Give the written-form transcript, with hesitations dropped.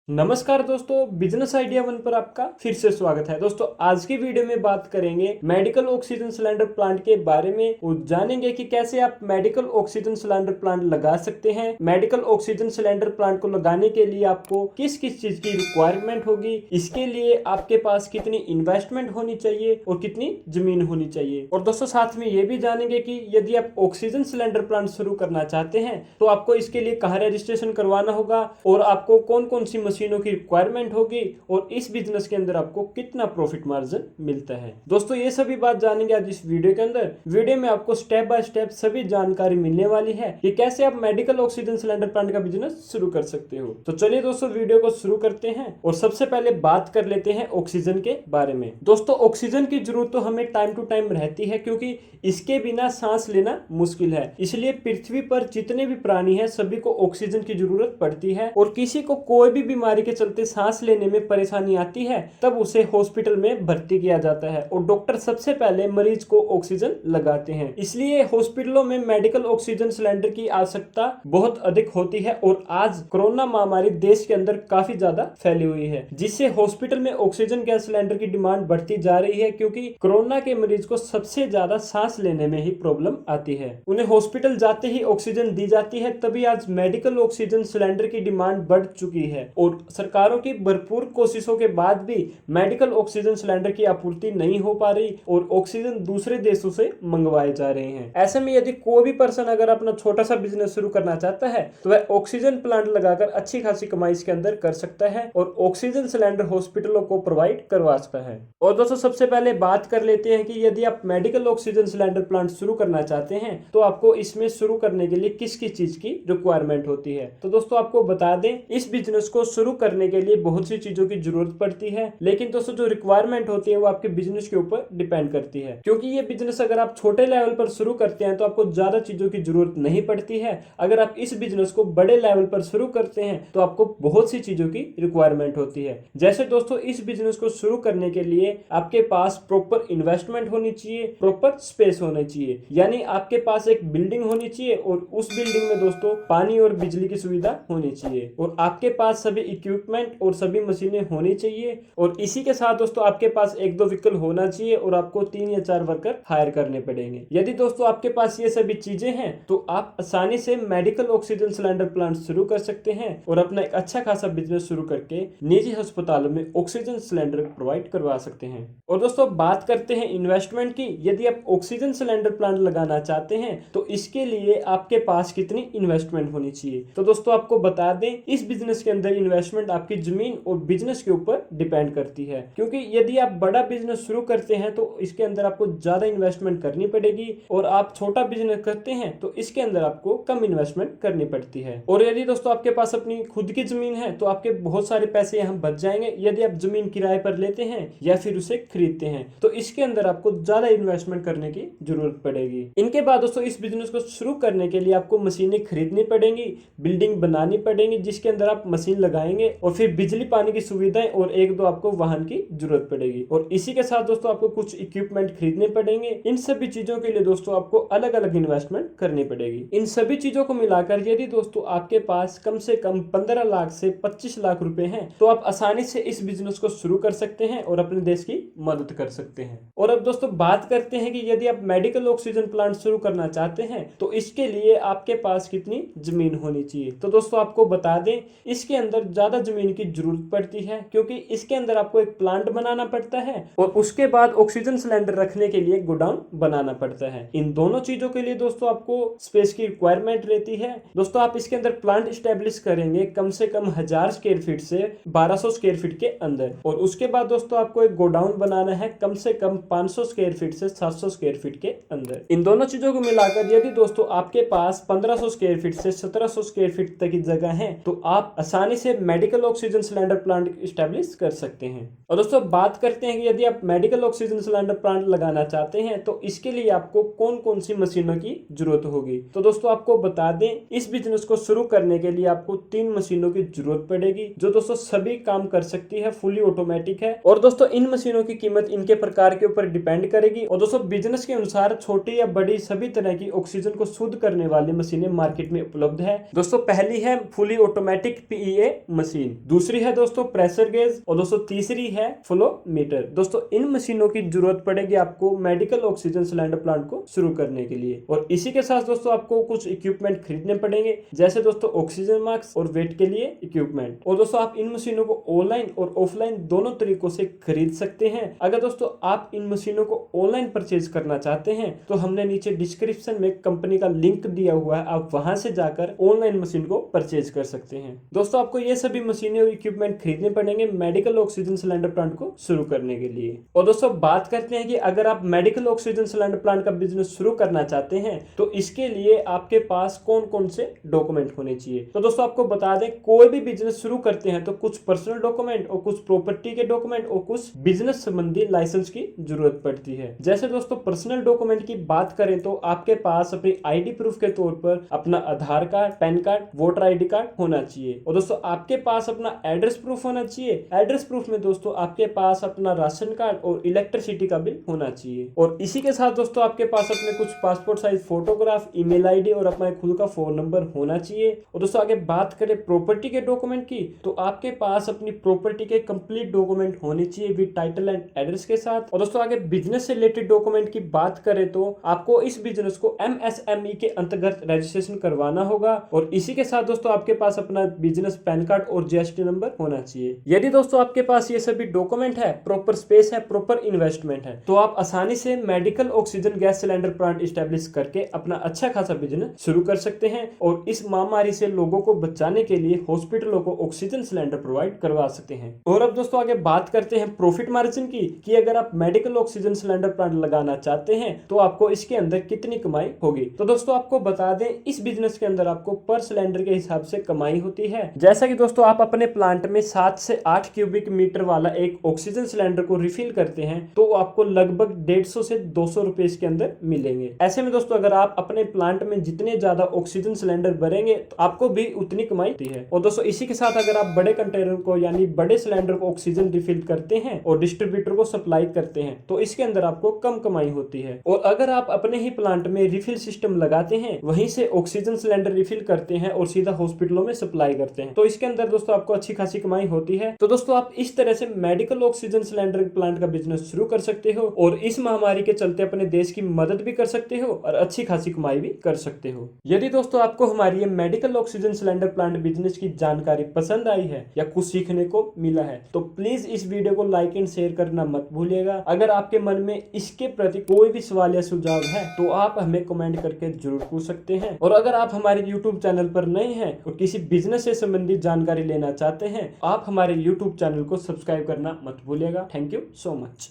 नमस्कार दोस्तों, business idea one पर आपका फिर से स्वागत है। दोस्तों आज की वीडियो में बात करेंगे मेडिकल ऑक्सीजन सिलेंडर प्लांट के बारे में और जानेंगे कि कैसे आप मेडिकल ऑक्सीजन सिलेंडर प्लांट लगा सकते हैं। मेडिकल ऑक्सीजन सिलेंडर प्लांट को लगाने के लिए आपको किस किस चीज की रिक्वायरमेंट होगी, इसके लिए आपके पास कितनी इन्वेस्टमेंट होनी चाहिए और कितनी जमीन होनी चाहिए। और दोस्तों साथ में ये भी जानेंगे कि यदि आप ऑक्सीजन सिलेंडर प्लांट शुरू करना चाहते हैं तो आपको इसके लिए कहाँ रजिस्ट्रेशन करवाना होगा और आपको कौन कौन सी मशीनों की रिक्वायरमेंट होगी और इस बिजनेस के अंदर आपको कितना प्रॉफिट मार्जिन मिलता है। दोस्तों ये सभी बात जानेंगे आज इस वीडियो के अंदर। वीडियो में आपको स्टेप बाय स्टेप सभी जानकारी मिलने वाली है कि कैसे आप मेडिकल ऑक्सीजन सिलेंडर प्लांट का बिजनेस शुरू कर सकते हो। तो चलिए दोस्तों वीडियो को शुरू करते हैं और सबसे पहले बात कर लेते हैं ऑक्सीजन के बारे में। दोस्तों ऑक्सीजन की जरूरत तो हमें टाइम टू टाइम रहती है क्योंकि इसके बिना सांस लेना मुश्किल है। इसलिए पृथ्वी पर जितने भी प्राणी हैं सभी को ऑक्सीजन की जरूरत पड़ती है और किसी को कोई भी बीमारी के चलते सांस लेने में परेशानी आती है तब उसे हॉस्पिटल में भर्ती किया जाता है और डॉक्टर सबसे पहले मरीज को ऑक्सीजन लगाते हैं। इसलिए हॉस्पिटलों में मेडिकल ऑक्सीजन सिलेंडर की आवश्यकता बहुत अधिक होती है और आज कोरोना महामारी देश के अंदर काफी ज्यादा फैली हुई है, जिससे हॉस्पिटल में ऑक्सीजन गैस सिलेंडर की डिमांड बढ़ती जा रही है क्योंकि कोरोना के मरीज को सबसे ज्यादा सांस लेने में ही प्रॉब्लम आती है। उन्हें हॉस्पिटल जाते ही ऑक्सीजन दी जाती है, तभी आज मेडिकल ऑक्सीजन सिलेंडर की डिमांड बढ़ चुकी है और सरकारों की भरपूर कोशिशों के बाद भी मेडिकल ऑक्सीजन सिलेंडर की आपूर्ति नहीं हो पा रही और ऑक्सीजन दूसरे देशों से मंगवाए जा रहे हैं। ऐसे में यदि कोई भी पर्सन अगर अपना छोटा सा बिजनेस शुरू करना चाहता है तो वह ऑक्सीजन प्लांट लगाकर अच्छी खासी कमाई इसके अंदर कर सकता है और ऑक्सीजन सिलेंडर हॉस्पिटलों को प्रोवाइड करवा सकता है। और दोस्तों सबसे पहले बात कर लेते हैं कि यदि आप मेडिकल ऑक्सीजन सिलेंडर प्लांट शुरू करना चाहते हैं तो आपको इसमें शुरू करने के लिए किस किस चीज की रिक्वायरमेंट होती है। तो दोस्तों आपको बता दें, इस बिजनेस को शुरू करने के लिए बहुत सी चीजों की जरूरत पड़ती है, लेकिन दोस्तों जो रिक्वायरमेंट होती है वो आपके बिजनेस के ऊपर डिपेंड करती है। क्योंकि ये बिजनेस अगर आप छोटे लेवल पर शुरू करते हैं तो आपको ज्यादा चीजों की जरूरत नहीं पड़ती है। अगर आप इस बिजनेस को बड़े लेवल पर शुरू करते हैं तो आपको बहुत सी चीजों की रिक्वायरमेंट होती है। जैसे दोस्तों इस बिजनेस को शुरू करने के लिए आपके पास प्रॉपर इन्वेस्टमेंट होनी चाहिए, प्रॉपर स्पेस होनी चाहिए, यानी आपके पास एक बिल्डिंग होनी चाहिए और उस बिल्डिंग में दोस्तों पानी और बिजली की सुविधा होनी चाहिए और आपके पास सभी इक्विपमेंट और सभी मशीनें होनी चाहिए और इसी के साथ दोस्तों आपके पास एक दो व्हीकल होना चाहिए और आपको 3 या 4 वर्कर हायर करने पड़ेंगे। यदि दोस्तों आपके पास ये सभी चीजें हैं तो आप आसानी से मेडिकल ऑक्सीजन सिलेंडर प्लांट शुरू कर सकते हैं और अपना एक अच्छा खासा बिजनेस शुरू करके निजी अस्पतालों में ऑक्सीजन सिलेंडर प्रोवाइड करवा सकते हैं। और दोस्तों बात करते हैं इन्वेस्टमेंट की। यदि आप ऑक्सीजन सिलेंडर प्लांट लगाना चाहते हैं तो इसके लिए आपके पास कितनी इन्वेस्टमेंट होनी चाहिए। तो दोस्तों आपको बता दें, इस बिजनेस के अंदर इन्वेस्टमेंट आपकी जमीन और बिजनेस के ऊपर डिपेंड करती है, क्योंकि यदि आप बड़ा बिजनेस शुरू करते हैं तो इसके अंदर आपको ज्यादा इन्वेस्टमेंट करनी पड़ेगी और आप छोटा बिजनेस करते हैं तो इसके अंदर आपको कम इन्वेस्टमेंट करनी पड़ती है। और यदि दोस्तों आपके पास अपनी खुद की जमीन है तो आपके बहुत सारे पैसे यहाँ बच जाएंगे। यदि आप जमीन किराए पर लेते हैं या फिर उसे खरीदते हैं तो इसके अंदर आपको ज्यादा इन्वेस्टमेंट करने की जरूरत पड़ेगी। इनके बाद दोस्तों इस बिजनेस को शुरू करने के लिए आपको मशीनें खरीदनी पड़ेंगी, बिल्डिंग बनानी पड़ेगी जिसके अंदर आप मशीन लगाएंगे और फिर बिजली पानी की सुविधाएं और एक दो आपको वाहन की जरूरत पड़ेगी और इसी के साथ दोस्तों आपको कुछ इक्विपमेंट खरीदने पड़ेंगे। इन सभी चीजों के लिए दोस्तों आपको अलग अलग इन्वेस्टमेंट करनी पड़ेगी। इन सभी चीजों को मिलाकर यदि दोस्तों आपके पास कम से कम 15 लाख से 25 लाख रुपए हैं तो आप आसानी से इस बिजनेस को शुरू कर सकते हैं और अपने देश की मदद कर सकते हैं। और अब दोस्तों बात करते हैं कि यदि आप मेडिकल ऑक्सीजन प्लांट शुरू करना चाहते हैं तो इसके लिए आपके पास कितनी जमीन होनी चाहिए। तो दोस्तों आपको बता दें, इसके अंदर ज्यादा जमीन की जरूरत पड़ती है क्योंकि इसके अंदर आपको एक प्लांट बनाना पड़ता है और उसके बाद ऑक्सीजन सिलेंडर रखने के लिए गोडाउन बनाना पड़ता है। इन दोनों चीजों के लिए दोस्तों आपको स्पेस की रिक्वायरमेंट रहती है। दोस्तों आप इसके अंदर प्लांट स्टैब्लिश करेंगे कम से कम 1000 स्क्वायर फीट से 1200 स्क्वायर फीट के अंदर और उसके बाद दोस्तों आपको एक गोडाउन बनाना है कम से कम 500 स्क्वायर फीट से 700 स्क्वायर फीट के अंदर। इन दोनों चीजों को मिलाकर यदि दोस्तों आपके पास 1500 स्क्वायर फीट से 1700 स्क्वायर फीट तक की जगह है तो आप आसानी से medical oxygen cylinder plant establish कर सकते हैं। और दोस्तों बात करते हैं कि यदि आप मेडिकल ऑक्सीजन सिलेंडर प्लांट लगाना चाहते हैं तो इसके लिए आपको कौन कौन सी मशीनों की जरूरत होगी। तो दोस्तों आपको बता दें, इस बिजनेस को शुरू करने के लिए आपको 3 मशीनों की जरूरत पड़ेगी जो दोस्तों सभी काम कर सकती है, फुली ऑटोमेटिक है। और दोस्तों इन मशीनों की कीमत इनके प्रकार के ऊपर डिपेंड करेगी और दोस्तों बिजनेस के अनुसार छोटी या बड़ी सभी तरह की ऑक्सीजन को शुद्ध करने वाली मशीनें मार्केट में उपलब्ध है। दोस्तों पहली है फुली ऑटोमेटिक PEA मशीन, दूसरी है दोस्तों प्रेशर गेज और दोस्तों तीसरी है फ्लो मीटर। दोस्तों इन मशीनों की जरूरत पड़ेगी आपको मेडिकल ऑक्सीजन सिलेंडर प्लांट को शुरू करने के लिए। और इसी के साथ दोस्तों आपको कुछ इक्विपमेंट खरीदने पड़ेंगे, जैसे दोस्तों ऑक्सीजन मास्क और वेट के लिए इक्विपमेंट। और दोस्तों आप इन मशीनों को ऑनलाइन और ऑफलाइन दोनों तरीकों से खरीद सकते हैं। अगर दोस्तों आप इन मशीनों को ऑनलाइन परचेज करना चाहते हैं तो हमने नीचे डिस्क्रिप्शन में कंपनी का लिंक दिया हुआ है, आप वहां से जाकर ऑनलाइन मशीन को परचेज कर सकते हैं। दोस्तों आपको ये सभी मशीनें और इक्विपमेंट खरीदने पड़ेंगे मेडिकल ऑक्सीजन सिलेंडर प्लांट को शुरू करने के लिए। और दोस्तों बात करते हैं कि अगर आप मेडिकल ऑक्सीजन सिलेंडर प्लांट का बिजनेस शुरू करना चाहते हैं तो इसके लिए आपके पास कौन कौन से डॉक्यूमेंट होने चाहिए। तो दोस्तों आपको बता दें, कोई भी बिजनेस शुरू करते हैं तो कुछ पर्सनल डॉक्यूमेंट और कुछ प्रॉपर्टी के डॉक्यूमेंट और कुछ बिजनेस संबंधी लाइसेंस की जरूरत पड़ती है। जैसे दोस्तों पर्सनल डॉक्यूमेंट की बात करें तो आपके पास अपनी आईडी प्रूफ के तौर पर अपना Aadhaar card, PAN card, voter ID card होना चाहिए। और दोस्तों आपके पास अपना एड्रेस प्रूफ होना चाहिए। एड्रेस प्रूफ में दोस्तों आपके पास अपना राशन कार्ड और इलेक्ट्रिसिटी का बिल होना चाहिए। और इसी के साथ दोस्तों आपके पास अपने कुछ passport size photograph, email ID और अपना खुद का फोन नंबर होना चाहिए। और दोस्तों आगे बात करें प्रॉपर्टी के डॉक्यूमेंट की तो आपके पास अपनी प्रॉपर्टी के कंप्लीट डॉक्यूमेंट होने चाहिए विद टाइटल एंड एड्रेस के साथ। और दोस्तों आगे बिजनेस से रिलेटेड डॉक्यूमेंट की बात करें तो आपको इस बिजनेस को MSME के अंतर्गत रजिस्ट्रेशन करवाना होगा। और इसी के साथ दोस्तों आपके पास अपना बिजनेस पैन कार्ड और GST नंबर होना चाहिए। यदि दोस्तों आपके पास ये सभी डॉक्यूमेंट है, प्रॉपर स्पेस है, प्रॉपर इन्वेस्टमेंट है, तो आप आसानी से medical oxygen gas cylinder plant establish करके अपना अच्छा खासा बिजनेस शुरू कर सकते हैं और इस महामारी से लोगों को बचाने के लिए हॉस्पिटलों को ऑक्सीजन सिलेंडर प्रोवाइड करवा सकते हैं। और अब दोस्तों आगे बात करते हैं प्रॉफिट मार्जिन की कि अगर आप मेडिकल ऑक्सीजन सिलेंडर प्लांट लगाना चाहते हैं तो आपको इसके अंदर कितनी कमाई होगी। तो दोस्तों आपको बता दें, इस बिजनेस के अंदर आपको पर सिलेंडर के हिसाब से कमाई होती है। जैसा कि दोस्तों आप अपने प्लांट में 7 से 8 क्यूबिक मीटर वाला एक ऑक्सीजन सिलेंडर को रिफिल करते हैं तो आपको लगभग 150 से 200 रुपए इसके अंदर मिलेंगे। ऐसे में दोस्तों अगर आप अपने प्लांट में जितने ज्यादा ऑक्सीजन सिलेंडर भरेंगे तो आपको भी उतनी कमाई होती है। और दोस्तों इसी के साथ अगर आप बड़े कंटेनर को यानी बड़े सिलेंडर को ऑक्सीजन रिफिल करते हैं और डिस्ट्रीब्यूटर को सप्लाई करते हैं तो इसके अंदर आपको कम कमाई होती है। और अगर आप अपने ही प्लांट में रिफिल सिस्टम लगाते हैं, वहीं से ऑक्सीजन सिलेंडर रिफिल करते हैं और सीधा हॉस्पिटलों में सप्लाई करते हैं तो इसके अंदर दोस्तों आपको अच्छी खासी कमाई होती है। तो दोस्तों आप इस तरह से मेडिकल ऑक्सीजन सिलेंडर प्लांट का बिजनेस शुरू कर सकते हो और इस महामारी के चलते अपने देश की मदद भी कर सकते हो और अच्छी खासी कमाई भी कर सकते हो। यदि दोस्तों आपको हमारी ये medical oxygen cylinder plant business की जानकारी पसंद आई है या कुछ सीखने को मिला है तो प्लीज इस वीडियो को लाइक एंड शेयर करना मत भूलिएगा। अगर आपके मन में इसके प्रति कोई भी सवाल या सुझाव है तो आप हमें कमेंट करके जरूर पूछ सकते हैं। और अगर आप हमारे YouTube चैनल पर नए हैं और किसी बिजनेस से संबंधित जानकारी लेना चाहते हैं, आप हमारे YouTube चैनल को सब्सक्राइब करना मत भूलिएगा। Thank you so much.